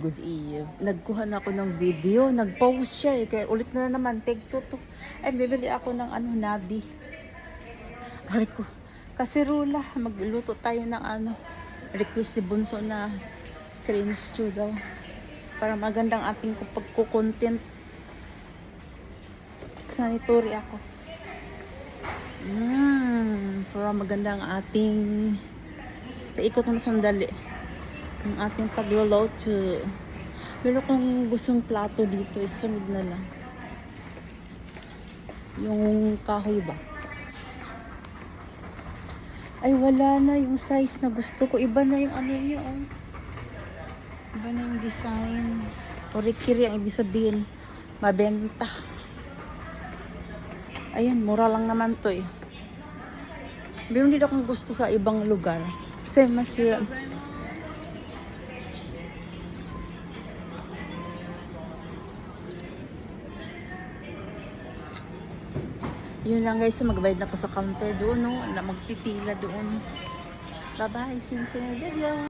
Good eve. Nagkuha na ako ng video. Nag-post siya eh. Kaya ulit na naman. Take two to. Ay, bibili ako ng nabi. Aray ko. Kaserula. Magluto tayo ng request ni Bunso na cream stew daw. Para magandang ating pagkukontent. Sanitary ako. Para magandang ating paikot mo na sandali. Ang ating pagluluto. Pero kung gustong plato dito, isunod na lang. Yung kahoy ba? Ay, wala na yung size na gusto ko. Iba na yung niya, oh. Iba na yung design. Orikiri ang ibig sabihin. Mabenta. Ayan, mura lang naman to eh. Pero hindi akong gusto sa ibang lugar. Kasi mas yun lang guys, magbayad na ako sa counter doon, no? Na magpipila doon. Bye-bye, see you sa video.